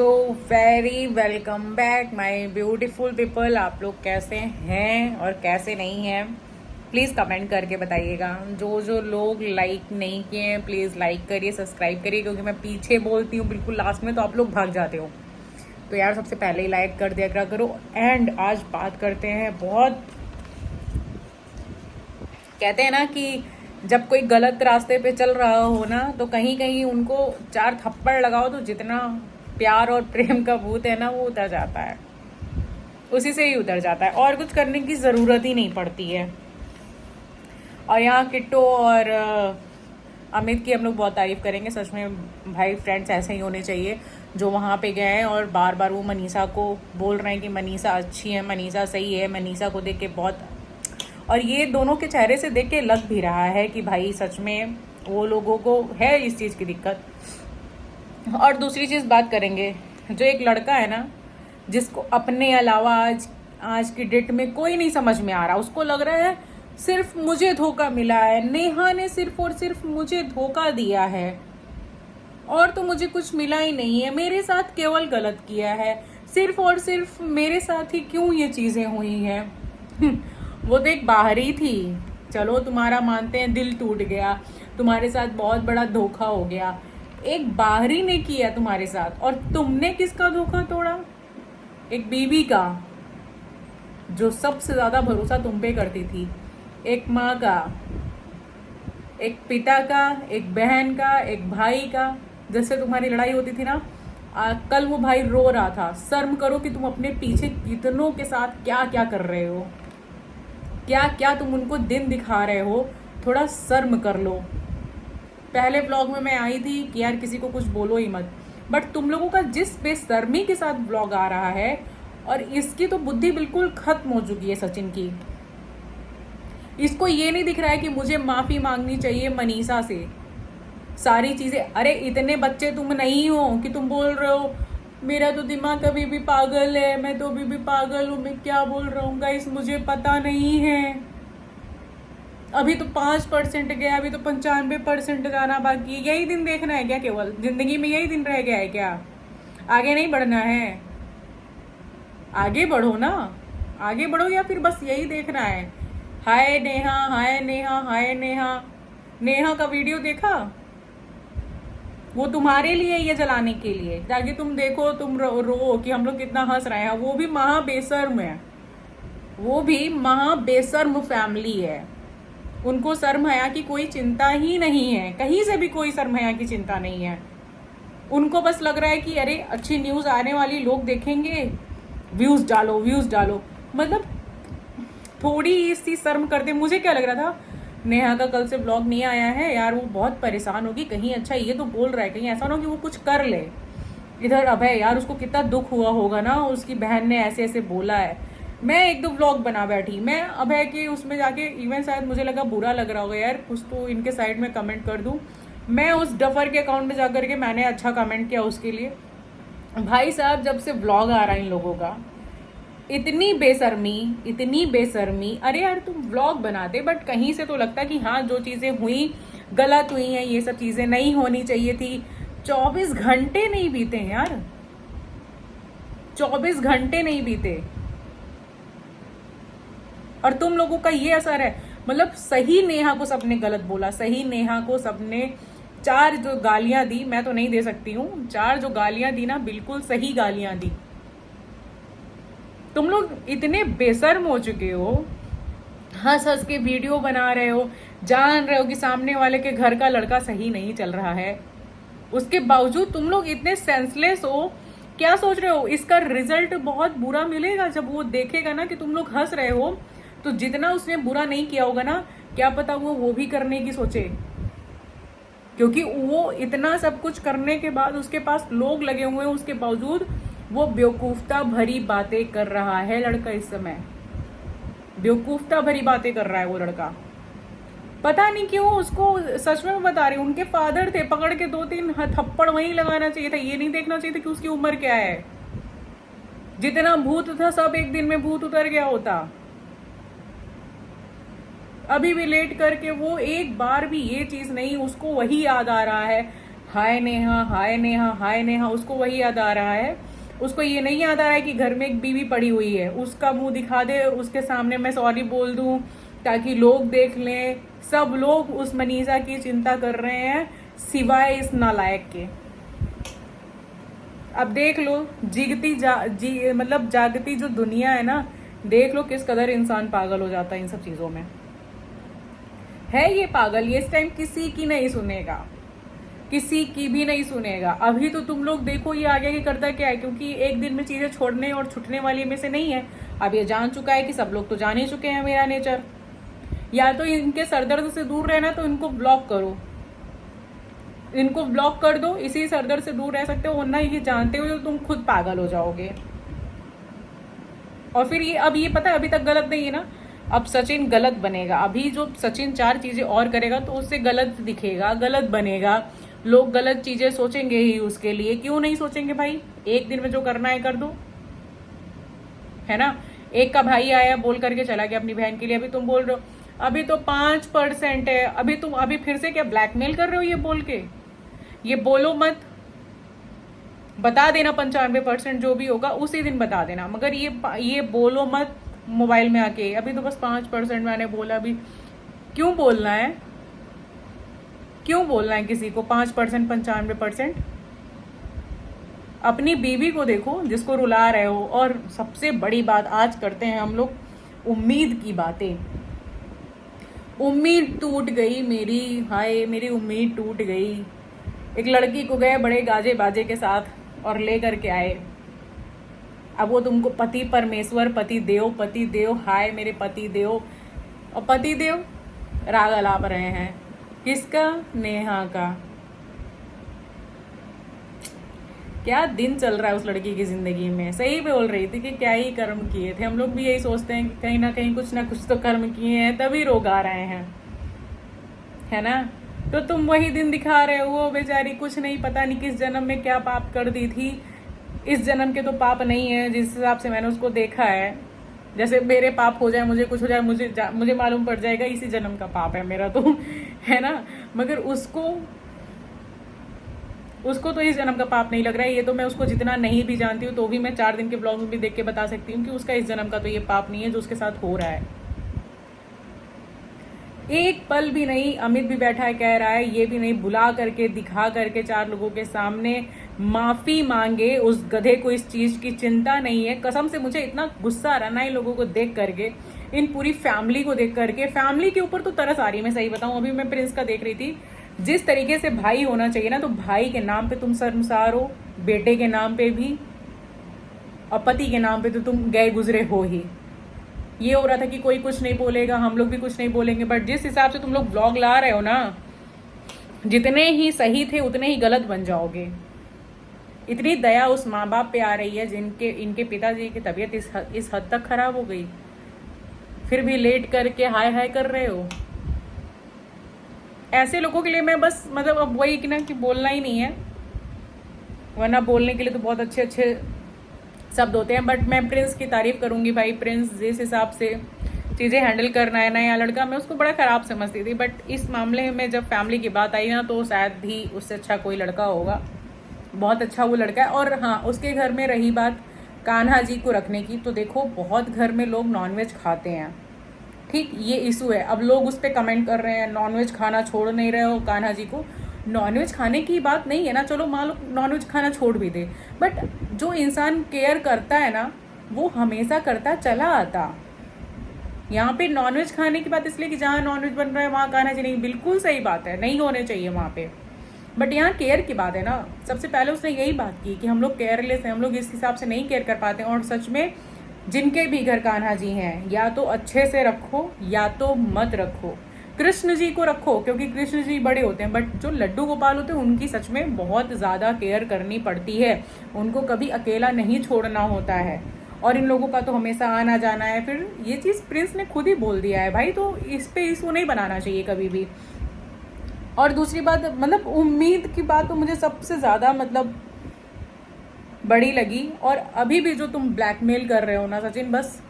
So very welcome back my beautiful people. आप लोग कैसे हैं और कैसे नहीं हैं, प्लीज़ कमेंट करके बताइएगा। जो लोग लाइक नहीं किए हैं प्लीज़ लाइक करिए, सब्सक्राइब करिए, क्योंकि मैं पीछे बोलती हूँ बिल्कुल लास्ट में तो आप लोग भाग जाते हो। तो यार सबसे पहले ही लाइक कर दिया करो। एंड आज बात करते हैं, बहुत कहते हैं ना कि जब कोई गलत रास्ते पे चल रहा हो ना तो कहीं कहीं उनको 4 थप्पड़ लगाओ तो जितना प्यार और प्रेम का भूत है ना वो उतर जाता है, उसी से ही उतर जाता है और कुछ करने की ज़रूरत ही नहीं पड़ती है। और यहाँ किट्टो और अमित की हम लोग बहुत तारीफ़ करेंगे। सच में भाई फ्रेंड्स ऐसे ही होने चाहिए जो वहाँ पे गए हैं और बार बार वो मनीषा को बोल रहे हैं कि मनीषा अच्छी है, मनीषा सही है। मनीषा को देख के बहुत, और ये दोनों के चेहरे से देख के लग भी रहा है कि भाई सच में वो लोगों को है इस चीज़ की दिक्कत। और दूसरी चीज़ बात करेंगे, जो एक लड़का है ना जिसको अपने अलावा आज की डेट में कोई नहीं समझ में आ रहा, उसको लग रहा है सिर्फ मुझे धोखा मिला है, नेहा ने सिर्फ और सिर्फ मुझे धोखा दिया है और तो मुझे कुछ मिला ही नहीं है, मेरे साथ केवल गलत किया है, सिर्फ और सिर्फ मेरे साथ ही क्यों ये चीज़ें हुई हैं। वो तो एक बाहरी थी, चलो तुम्हारा मानते हैं दिल टूट गया, तुम्हारे साथ बहुत बड़ा धोखा हो गया, एक बाहरी ने किया तुम्हारे साथ। और तुमने किसका धोखा तोड़ा? एक बीवी का जो सबसे ज़्यादा भरोसा तुम पे करती थी, एक माँ का, एक पिता का, एक बहन का, एक भाई का। जैसे तुम्हारी लड़ाई होती थी ना, कल वो भाई रो रहा था। शर्म करो कि तुम अपने पीछे कितनों के साथ क्या क्या कर रहे हो, क्या क्या तुम उनको दिन दिखा रहे हो, थोड़ा शर्म कर लो। पहले व्लॉग में मैं आई थी कि यार किसी को कुछ बोलो ही मत, बट तुम लोगों का जिस बेशर्मी के साथ व्लॉग आ रहा है, और इसकी तो बुद्धि बिल्कुल खत्म हो चुकी है सचिन की। इसको ये नहीं दिख रहा है कि मुझे माफ़ी मांगनी चाहिए मनीषा से सारी चीज़ें। अरे इतने बच्चे तुम नहीं हो कि तुम बोल रहे हो मेरा तो दिमाग अभी भी पागल है, मैं तो अभी भी पागल हूँ, मैं क्या बोल रहा हूँ गाइस मुझे पता नहीं है। अभी तो 5% गया, अभी तो 95% जाना बाकी है। यही दिन देखना है क्या? केवल जिंदगी में यही दिन रह गया है क्या? आगे नहीं बढ़ना है? आगे बढ़ो ना, आगे बढ़ो, या फिर बस यही देखना है हाय नेहा, हाय नेहा, हाय नेहा। नेहा का वीडियो देखा? वो तुम्हारे लिए, ये जलाने के लिए, ताकि तुम देखो, तुम रो कि हम लोग कितना हंस रहे हैं। वो भी महा बेशर्म है, वो भी महा बेशर्म फैमिली है। उनको शर्म हया की कोई चिंता ही नहीं है, कहीं से भी कोई शर्म हया की चिंता नहीं है। उनको बस लग रहा है कि अरे अच्छी न्यूज़ आने वाली, लोग देखेंगे, व्यूज़ डालो, व्यूज़ डालो। मतलब थोड़ी सी शर्म करते। मुझे क्या लग रहा था, नेहा का कल से ब्लॉग नहीं आया है यार, वो बहुत परेशान होगी, कहीं अच्छा ये तो बोल रहा है, कहीं ऐसा ना हो कि वो कुछ कर ले। इधर अभय, यार उसको कितना दुख हुआ होगा ना, उसकी बहन ने ऐसे ऐसे बोला है। मैं 1-2 व्लॉग बना बैठी, मैं अभय के उसमें जाके, इवन शायद मुझे लगा बुरा लग रहा होगा यार, कुछ तो इनके साइड में कमेंट कर दूं। मैं उस डफर के अकाउंट में जाकर के मैंने अच्छा कमेंट किया उसके लिए। भाई साहब जब से व्लॉग आ रहा है इन लोगों का, इतनी बेशर्मी, इतनी बेशर्मी। अरे यार तुम व्लॉग बनाते, बट कहीं से तो लगता कि हाँ जो चीज़ें हुई गलत हुई हैं, ये सब चीज़ें नहीं होनी चाहिए थी। 24 घंटे नहीं बीते यार, 24 घंटे नहीं बीते और तुम लोगों का ये असर है। मतलब सही नेहा को सबने गलत बोला, सही नेहा को सबने 4 जो गालियां दी, मैं तो नहीं दे सकती हूँ, 4 जो गालियां दी ना बिल्कुल सही गालियां दी। तुम लोग इतने बेशर्म हो चुके हो, हंस हंस के वीडियो बना रहे हो, जान रहे हो कि सामने वाले के घर का लड़का सही नहीं चल रहा है, उसके बावजूद तुम लोग इतने सेंसलेस हो। क्या सोच रहे हो? इसका रिजल्ट बहुत बुरा मिलेगा जब वो देखेगा ना कि तुम लोग हंस रहे हो। तो जितना उसने बुरा नहीं किया होगा ना, क्या पता वो भी करने की सोचे, क्योंकि वो इतना सब कुछ करने के बाद उसके पास लोग लगे हुए हैं, उसके बावजूद वो बेवकूफता भरी बातें कर रहा है लड़का। इस समय बेवकूफता भरी बातें कर रहा है वो लड़का, पता नहीं क्यों। उसको सच में बता रही हूँ, उनके फादर थे, पकड़ के 2-3 थप्पड़ वहीं लगाना चाहिए था। ये नहीं देखना चाहिए था कि उसकी उम्र क्या है। जितना भूत था सब एक दिन में भूत उतर गया होता। अभी भी लेट करके वो एक बार भी ये चीज नहीं, उसको वही याद आ रहा है हाय नेहा, हाय नेहा, हाय नेहा, उसको वही याद आ रहा है। उसको ये नहीं याद आ रहा है कि घर में एक बीवी पड़ी हुई है, उसका मुंह दिखा दे, उसके सामने मैं सॉरी बोल दूं ताकि लोग देख लें। सब लोग उस मनीषा की चिंता कर रहे हैं सिवाय इस नालायक के। अब देख लो, मतलब जागती जो दुनिया है ना, देख लो किस कदर इंसान पागल हो जाता है इन सब चीजों में। है ये पागल, ये इस टाइम किसी की नहीं सुनेगा, किसी की भी नहीं सुनेगा। अभी तो तुम लोग देखो ये आगे की करता क्या है, क्योंकि एक दिन में चीजें छोड़ने और छुटने वाली में से नहीं है। अब ये जान चुका है कि सब लोग तो जान ही चुके हैं मेरा नेचर। या तो इनके सरदर्द से दूर रहना तो इनको ब्लॉक करो, इनको ब्लॉक कर दो, इसी सरदर्द से दूर रह सकते हो, वरना ये जानते हो तुम खुद पागल हो जाओगे। और फिर ये अब ये पता है अभी तक गलत नहीं है ना, अब सचिन गलत बनेगा। अभी जो सचिन 4 चीजें और करेगा तो उससे गलत दिखेगा, गलत बनेगा, लोग गलत चीजें सोचेंगे ही उसके लिए। क्यों नहीं सोचेंगे भाई, एक दिन में जो करना है कर दो, है ना। एक का भाई आया बोल करके चला गया अपनी बहन के लिए, अभी तुम बोल रहे हो अभी तो 5% है, अभी फिर से क्या ब्लैकमेल कर रहे हो ये बोल के। ये बोलो मत, बता देना 95% जो भी होगा उसी दिन बता देना, मगर ये बोलो मत मोबाइल में आके। अभी तो बस 5% मैंने बोला, अभी क्यों बोलना है, क्यों बोलना है किसी को 5% 95%। अपनी बीवी को देखो जिसको रुला रहे हो। और सबसे बड़ी बात आज करते हैं हम लोग उम्मीद की बातें। उम्मीद टूट गई मेरी, हाय मेरी उम्मीद टूट गई। एक लड़की को गए बड़े गाजे बाजे के साथ और ले करके आए, अब वो तुमको पति परमेश्वर, पति देव, हाय मेरे पति देव। और पति देव राग अलाप रहे हैं, किसका, नेहा का। क्या दिन चल रहा है उस लड़की की जिंदगी में। सही बोल रही थी कि क्या ही कर्म किए थे, हम लोग भी यही सोचते हैं कि कहीं ना कहीं कुछ ना कुछ तो कर्म किए हैं तभी रोग आ रहे हैं, है ना। तो तुम वही दिन दिखा रहे हो, वो बेचारी कुछ नहीं, पता नहीं किस जन्म में क्या पाप कर दी थी। इस जन्म के तो पाप नहीं है जिस हिसाब से मैंने उसको देखा है। जैसे मेरे पाप हो जाए, मुझे कुछ हो जाए, मुझे मालूम पड़ जाएगा इसी जन्म का पाप है मेरा तो है ना। मगर उसको तो इस जन्म का पाप नहीं लग रहा है। ये तो मैं उसको जितना नहीं भी जानती हूँ तो भी मैं 4 दिन के ब्लॉग में भी देख के बता सकती हूँ कि उसका इस जन्म का तो ये पाप नहीं है जो उसके साथ हो रहा है। एक पल भी नहीं, अमित भी बैठा है कह रहा है, ये भी नहीं बुला करके दिखा करके 4 लोगों के सामने माफी मांगे। उस गधे को इस चीज की चिंता नहीं है। कसम से मुझे इतना गुस्सा आ रहा ना इन लोगों को देख करके, इन पूरी फैमिली को देख करके। फैमिली के ऊपर तो तरस आ रही है, मैं सही बताऊं। अभी मैं प्रिंस का देख रही थी, जिस तरीके से भाई होना चाहिए ना, तो भाई के नाम पे तुम शर्मसार हो, बेटे के नाम पे भी, और पति के नाम पे तो तुम गए गुजरे हो ही। ये हो रहा था कि कोई कुछ नहीं बोलेगा, हम लोग भी कुछ नहीं बोलेंगे, बट जिस हिसाब से तुम लोग ब्लॉग ला रहे हो ना, जितने ही सही थे उतने ही गलत बन जाओगे। इतनी दया उस माँ बाप पे आ रही है इनके पिताजी की तबीयत इस हद तक खराब हो गई, फिर भी लेट करके हाय हाय कर रहे हो। ऐसे लोगों के लिए मैं बस मतलब अब वही कि ना कि बोलना ही नहीं है, वरना बोलने के लिए तो बहुत अच्छे अच्छे शब्द होते हैं। बट मैं प्रिंस की तारीफ करूंगी भाई। प्रिंस जिस हिसाब से चीज़ें हैंडल करना है, नया लड़का, मैं उसको बड़ा खराब समझती थी, बट इस मामले में जब फैमिली की बात आई ना तो शायद ही उससे अच्छा कोई लड़का होगा। बहुत अच्छा वो लड़का है। और हाँ, उसके घर में रही बात कान्हा जी को रखने की, तो देखो बहुत घर में लोग नॉनवेज खाते हैं, ठीक, ये इशू है। अब लोग उस पर कमेंट कर रहे हैं नॉनवेज खाना छोड़ नहीं रहे हो कान्हा जी को। नॉनवेज खाने की बात नहीं है ना, चलो मान लो नॉनवेज खाना छोड़ भी दे, बट जो इंसान केयर करता है ना वो हमेशा करता चला आता। यहाँ पे नॉनवेज खाने की बात इसलिए कि जहाँ नॉनवेज बन रहा है वहाँ कान्हा जी नहीं, बिल्कुल सही बात है, नहीं होने चाहिए वहाँ पे, बट यहाँ केयर की बात है ना। सबसे पहले उसने यही बात की कि हम लोग केयरलेस हैं, हम लोग इस हिसाब से नहीं केयर कर पाते हैं। और सच में जिनके भी घर कान्हा जी हैं, या तो अच्छे से रखो या तो मत रखो। कृष्ण जी को रखो क्योंकि कृष्ण जी बड़े होते हैं, बट जो लड्डू गोपाल होते हैं उनकी सच में बहुत ज़्यादा केयर करनी पड़ती है, उनको कभी अकेला नहीं छोड़ना होता है। और इन लोगों का तो हमेशा आना जाना है। फिर ये चीज़ प्रिंस ने खुद ही बोल दिया है भाई, तो इस पे इशू नहीं बनाना चाहिए कभी भी। और दूसरी बात, मतलब उम्मीद की बात तो मुझे सबसे ज़्यादा मतलब बड़ी लगी। और अभी भी जो तुम ब्लैकमेल कर रहे हो ना सचिन, बस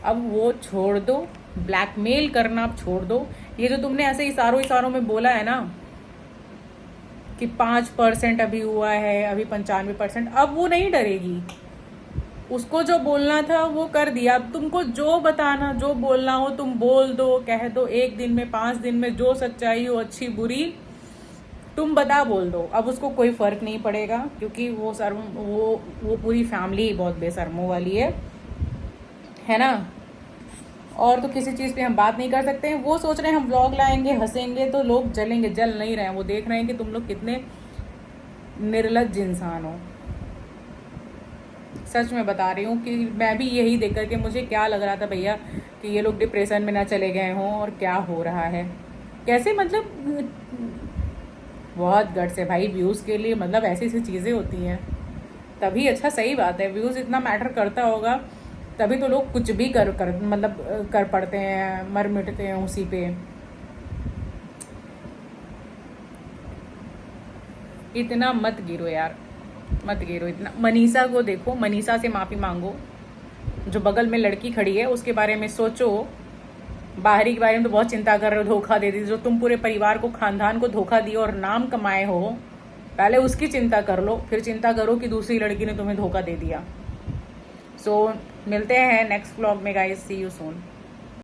अब वो छोड़ दो, ब्लैकमेल करना अब छोड़ दो। ये जो तुमने ऐसे इशारों में बोला है ना कि 5% अभी हुआ है, अभी 95%, अब वो नहीं डरेगी। उसको जो बोलना था वो कर दिया। अब तुमको जो बताना, जो बोलना हो तुम बोल दो, कह दो। 1 दिन में, 5 दिन में जो सच्चाई हो, अच्छी बुरी, तुम बता बोल दो। अब उसको कोई फर्क नहीं पड़ेगा, क्योंकि वो पूरी फैमिली बहुत बेशर्मों वाली है ना। और तो किसी चीज़ पे हम बात नहीं कर सकते हैं। वो सोच रहे हैं हम व्लॉग लाएंगे, हंसेंगे तो लोग जलेंगे। जल नहीं रहे हैं, वो देख रहे हैं कि तुम लोग कितने निर्लज्ज इंसान हो। सच में बता रही हूँ कि मैं भी यही देख करके मुझे क्या लग रहा था भैया, कि ये लोग डिप्रेशन में ना चले गए हों और क्या हो रहा है, कैसे, मतलब बहुत गट्स है भाई व्यूज़ के लिए। मतलब ऐसी ऐसी चीज़ें होती हैं तभी। अच्छा, सही बात है, व्यूज़ इतना मैटर करता होगा तभी तो लोग कुछ भी मतलब कर पड़ते हैं, मर मिटते हैं उसी पे। इतना मत गिरो यार, मत गिरो इतना। मनीषा को देखो, मनीषा से माफ़ी मांगो। जो बगल में लड़की खड़ी है उसके बारे में सोचो। बाहरी के बारे में तो बहुत चिंता कर रहे हो, धोखा दे दी। जो तुम पूरे परिवार को, खानदान को धोखा दिया और नाम कमाए हो, पहले उसकी चिंता कर लो, फिर चिंता करो कि दूसरी लड़की ने तुम्हें धोखा दे दिया। सो मिलते हैं नेक्स्ट व्लॉग में गाइस, सी यू सून।